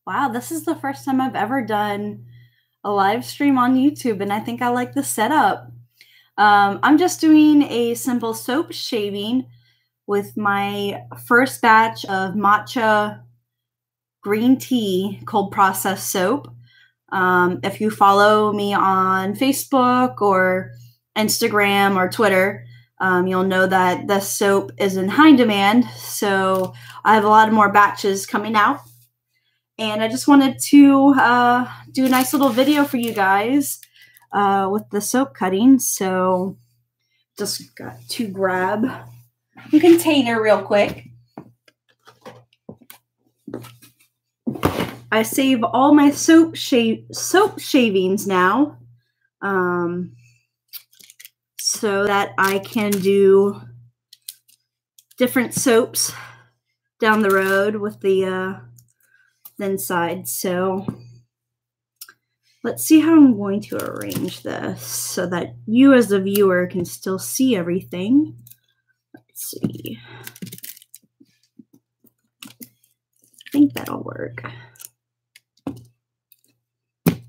Wow, this is the first time I've ever done a live stream on YouTube, and I think I like the setup. I'm just doing a simple soap shaving with my first batch of matcha green tea cold processed soap. If you follow me on Facebook or Instagram or Twitter, you'll know that the soap is in high demand. So I have a lot of more batches coming out. And I just wanted to do a nice little video for you guys with the soap cutting. So just got to grab a container real quick. I save all my soap shavings now so that I can do different soaps down the road with the inside. So let's see how I'm going to arrange this so that you as the viewer can still see everything. Let's see. I think that'll work.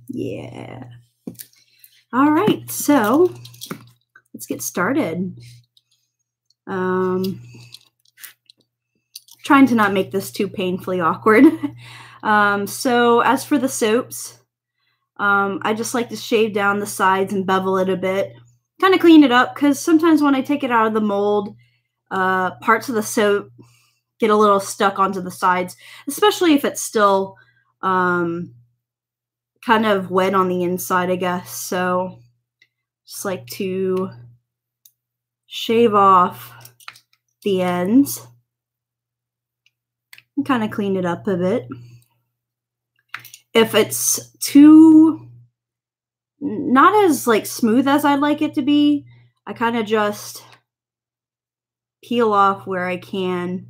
Yeah. All right, so let's get started. Trying to not make this too painfully awkward. So as for the soaps, I just like to shave down the sides and bevel it a bit, kind of clean it up, because sometimes when I take it out of the mold, parts of the soap get a little stuck onto the sides, especially if it's still kind of wet on the inside, I guess. So just like to shave off the ends and kind of clean it up a bit. If it's too not as like smooth as I'd like it to be, I kind of just peel off where I can,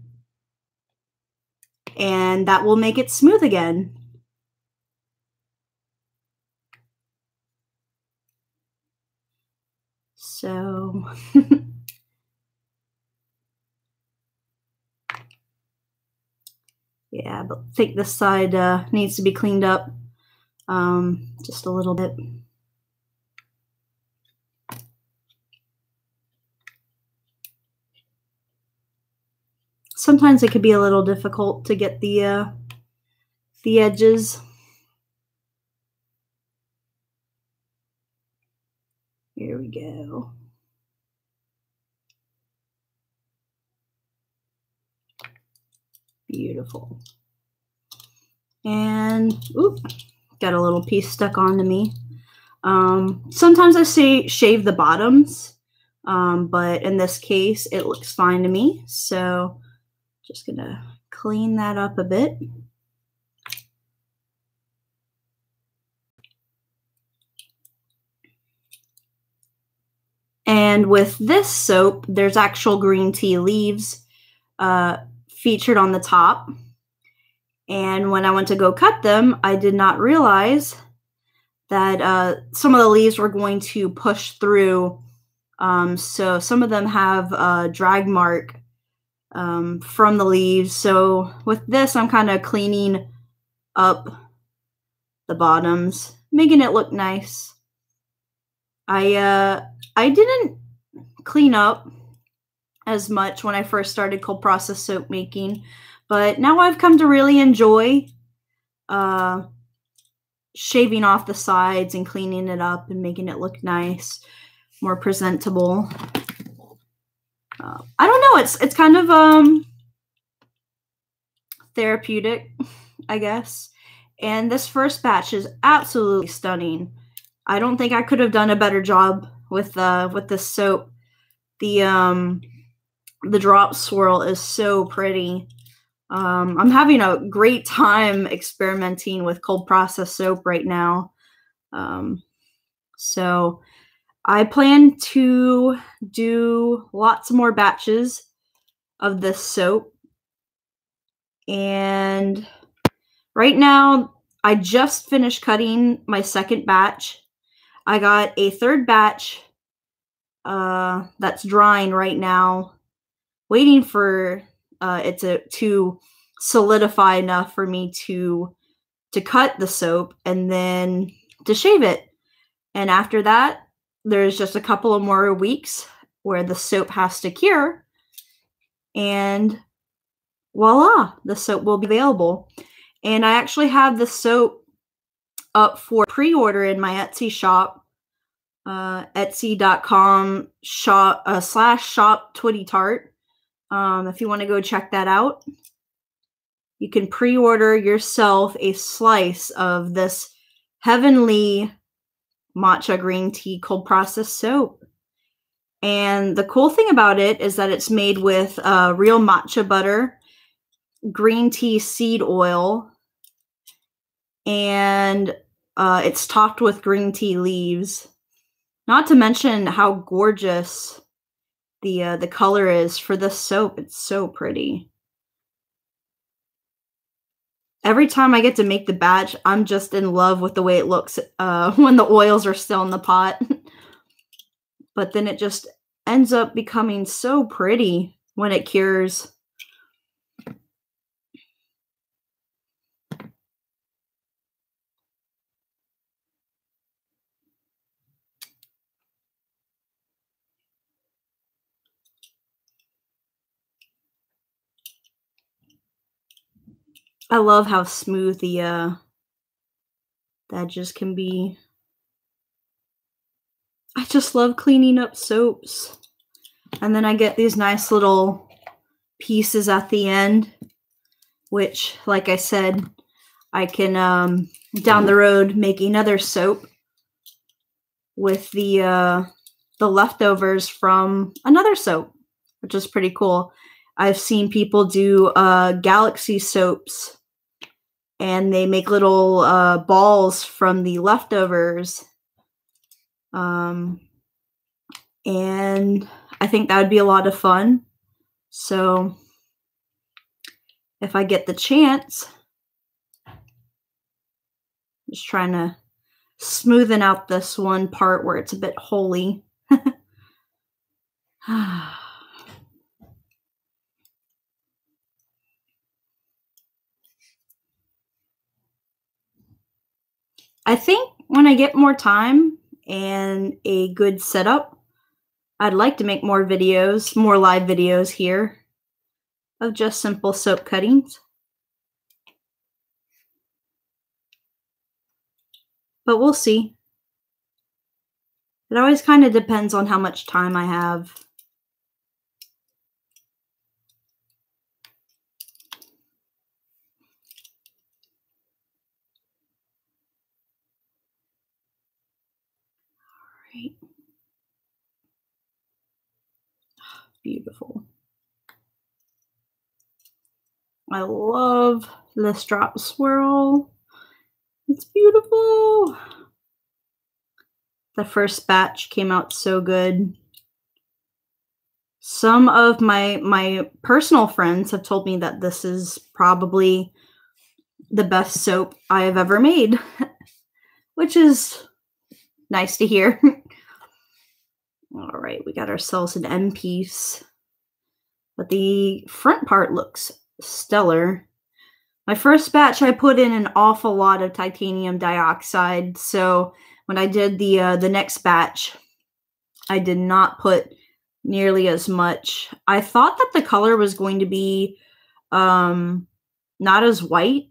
and that will make it smooth again. So yeah, but I think this side needs to be cleaned up just a little bit. Sometimes it could be a little difficult to get the edges. Here we go. Beautiful. And oop, got a little piece stuck onto me. Sometimes I say shave the bottoms, but in this case, it looks fine to me. So just gonna clean that up a bit. And with this soap, there's actual green tea leaves featured on the top. And when I went to go cut them, I did not realize that some of the leaves were going to push through. So some of them have a drag mark from the leaves. So with this, I'm kind of cleaning up the bottoms, making it look nice. I didn't clean up as much when I first started cold process soap making, but now I've come to really enjoy shaving off the sides and cleaning it up and making it look nice, more presentable. I don't know, it's kind of therapeutic, I guess. And this first batch is absolutely stunning. I don't think I could have done a better job with this soap. The drop swirl is so pretty. I'm having a great time experimenting with cold process soap right now. So I plan to do lots more batches of this soap. And right now, I just finished cutting my second batch. I got a third batch that's drying right now, waiting for it to solidify enough for me to to cut the soap and then to shave it. And after that, there's just a couple of more weeks where the soap has to cure, and voila, the soap will be available. And I actually have the soap up for pre-order in my Etsy shop, etsy.com /shop Twitty Tart. If you want to go check that out, you can pre-order yourself a slice of this heavenly matcha green tea cold processed soap. And the cool thing about it is that it's made with real matcha butter, green tea seed oil, and it's topped with green tea leaves. Not to mention how gorgeous the color is for this soap. It's so pretty. Every time I get to make the batch, I'm just in love with the way it looks when the oils are still in the pot. But then it just ends up becoming so pretty when it cures. I love how smooth the edges can be. I just love cleaning up soaps. And then I get these nice little pieces at the end, which, like I said, I can down the road make another soap with the leftovers from another soap, which is pretty cool. I've seen people do galaxy soaps, and they make little balls from the leftovers. And I think that would be a lot of fun. So if I get the chance, just trying to smoothen out this one part where it's a bit holy. I think when I get more time and a good setup, I'd like to make more videos, more live videos here of just simple soap cuttings. But we'll see. It always kind of depends on how much time I have. All right. Beautiful. I love this drop swirl. It's beautiful. The first batch came out so good. Some of my personal friends have told me that this is probably the best soap I have ever made, which is nice to hear. All right, we got ourselves an end piece, but the front part looks stellar. My first batch, I put in an awful lot of titanium dioxide, so when I did the next batch, I did not put nearly as much. I thought that the color was going to be not as white,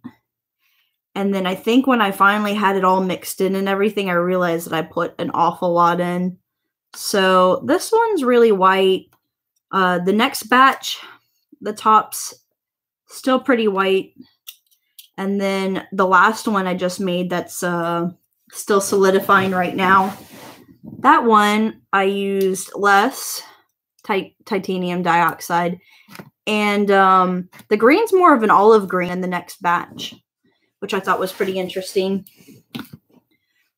and then I think when I finally had it all mixed in and everything, I realized that I put an awful lot in. So this one's really white. The next batch, the top's still pretty white. And then the last one I just made that's still solidifying right now, that one I used less titanium dioxide. And the green's more of an olive green in the next batch, which I thought was pretty interesting.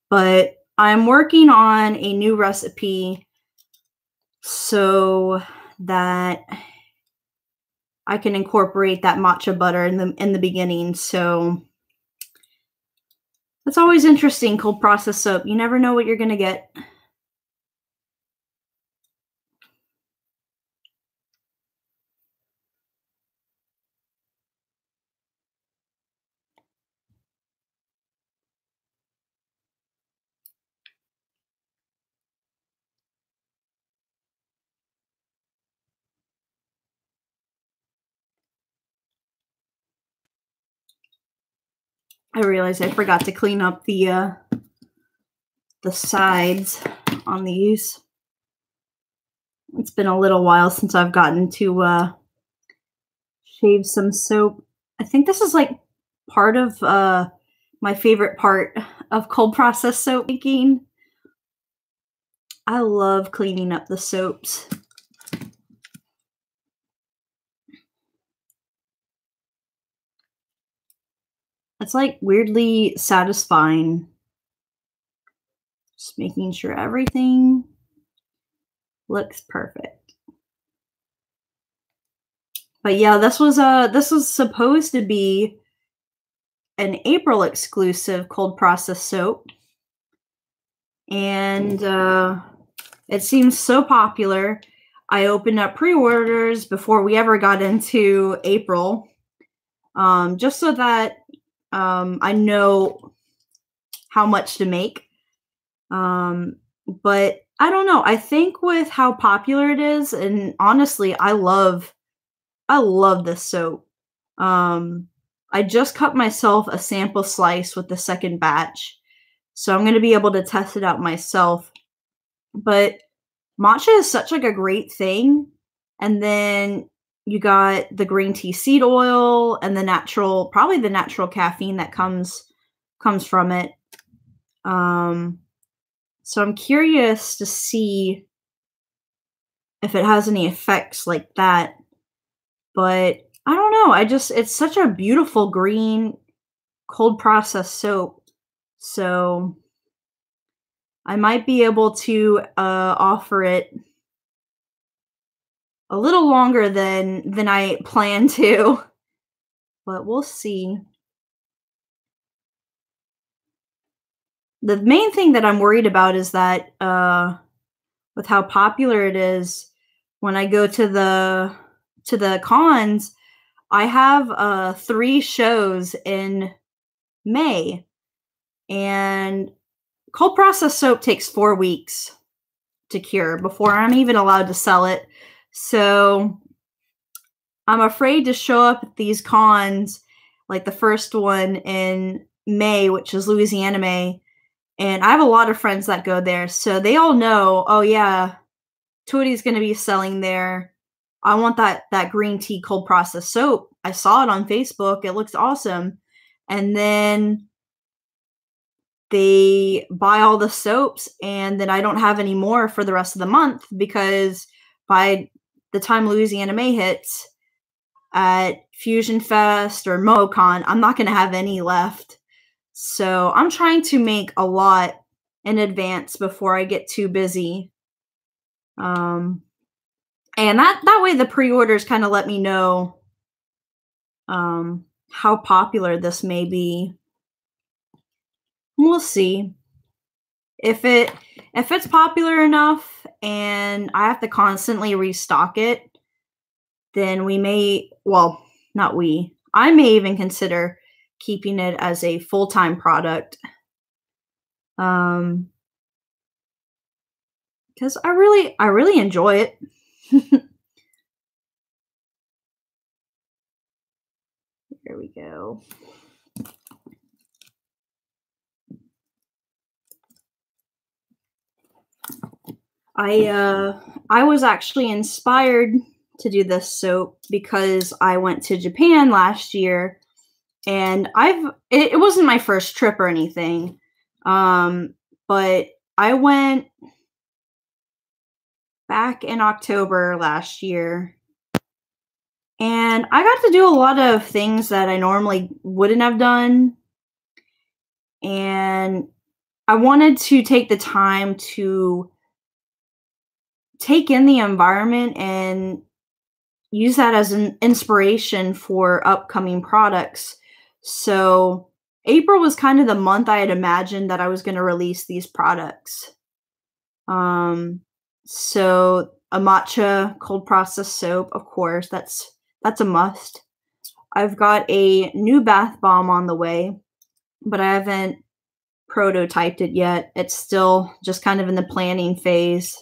But I'm working on a new recipe so that I can incorporate that matcha butter in the beginning. So that's always interesting, cold process soap. You never know what you're going to get. I realized I forgot to clean up the sides on these. It's been a little while since I've gotten to shave some soap. I think this is like part of my favorite part of cold process soap making. I love cleaning up the soaps. It's like weirdly satisfying. Just making sure everything looks perfect. But yeah, this was supposed to be an April exclusive cold process soap. And it seems so popular. I opened up pre-orders before we ever got into April, just so that I know how much to make. But I don't know. I think with how popular it is, and honestly, I love this soap. I just cut myself a sample slice with the second batch, so I'm going to be able to test it out myself. But matcha is such like a great thing. And then you got the green tea seed oil and probably the natural caffeine that comes from it. So I'm curious to see if it has any effects like that. But I don't know. It's such a beautiful green cold processed soap. So I might be able to offer it a little longer than I plan to, but we'll see. The main thing that I'm worried about is that with how popular it is, when I go to the cons, I have 3 shows in May, and cold processed soap takes 4 weeks to cure before I'm even allowed to sell it. So I'm afraid to show up at these cons, like the first one in May, which is Louisiana May. And I have a lot of friends that go there. So they all know, oh yeah, Tootie's going to be selling there. I want that green tea cold processed soap. I saw it on Facebook. It looks awesome. And then they buy all the soaps, and then I don't have any more for the rest of the month, because by the time Louisiana May hits at Fusion Fest or MoCon, I'm not going to have any left. So I'm trying to make a lot in advance before I get too busy. And that way the pre-orders kind of let me know how popular this may be. We'll see. If it's popular enough and I have to constantly restock it, then I may even consider keeping it as a full-time product. Because I really enjoy it. There we go. I was actually inspired to do this soap because I went to Japan last year, and it wasn't my first trip or anything, but I went back in October last year, and I got to do a lot of things that I normally wouldn't have done, and I wanted to take the time to take in the environment and use that as an inspiration for upcoming products. So April was kind of the month I had imagined that I was going to release these products. So a matcha cold processed soap, of course, that's a must. I've got a new bath bomb on the way, but I haven't prototyped it yet. It's still just kind of in the planning phase.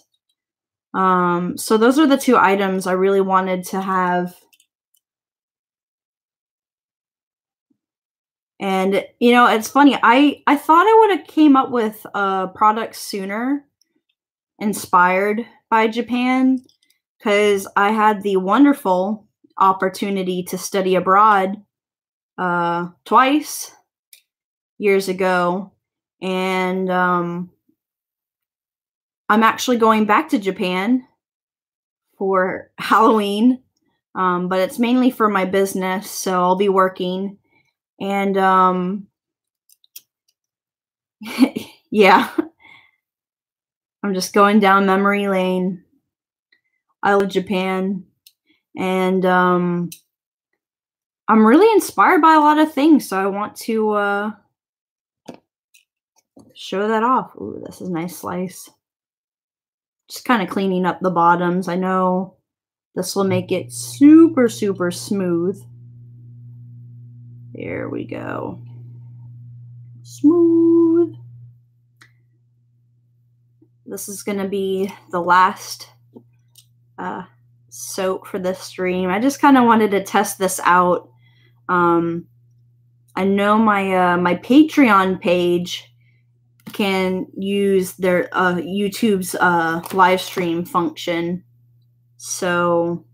So those are the 2 items I really wanted to have. And, it's funny. I thought I would have came up with a product sooner inspired by Japan because I had the wonderful opportunity to study abroad twice years ago. And I'm actually going back to Japan for Halloween, but it's mainly for my business, so I'll be working. And yeah, I'm just going down memory lane. I love Japan, and I'm really inspired by a lot of things, so I want to show that off. Ooh, this is a nice slice. Just kind of cleaning up the bottoms. I know this will make it super, super smooth. There we go. Smooth. This is going to be the last soap for this stream. I just kind of wanted to test this out. I know my Patreon page can use their YouTube's live stream function. So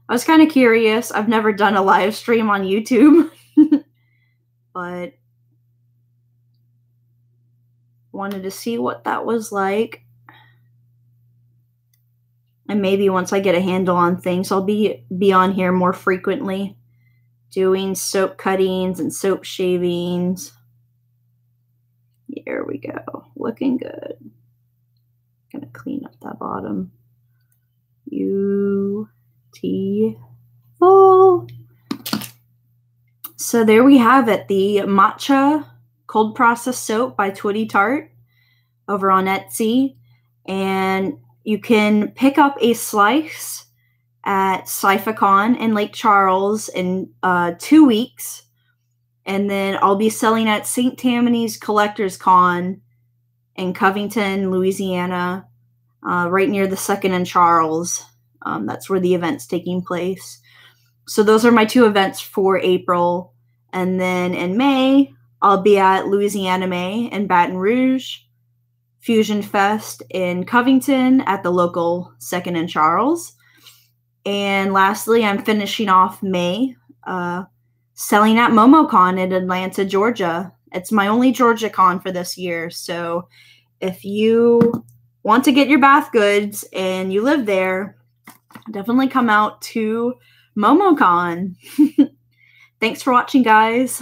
I was kind of curious. I've never done a live stream on YouTube, but wanted to see what that was like. And maybe once I get a handle on things, I'll be on here more frequently doing soap cuttings and soap shavings. There we go. Looking good. Gonna clean up that bottom. Beautiful. So there we have it. The Matcha cold processed soap by Twitty Tart over on Etsy. And you can pick up a slice at Sci-Fi-Con in Lake Charles in 2 weeks. And then I'll be selling at St. Tammany's Collectors Con in Covington, Louisiana, right near the 2nd and Charles. That's where the event's taking place. So those are my 2 events for April. And then in May, I'll be at Louisiana May in Baton Rouge, Fusion Fest in Covington at the local 2nd and Charles. And lastly, I'm finishing off May selling at MomoCon in Atlanta, Georgia. It's my only Georgia con for this year. So if you want to get your bath goods and you live there, definitely come out to MomoCon. Thanks for watching, guys.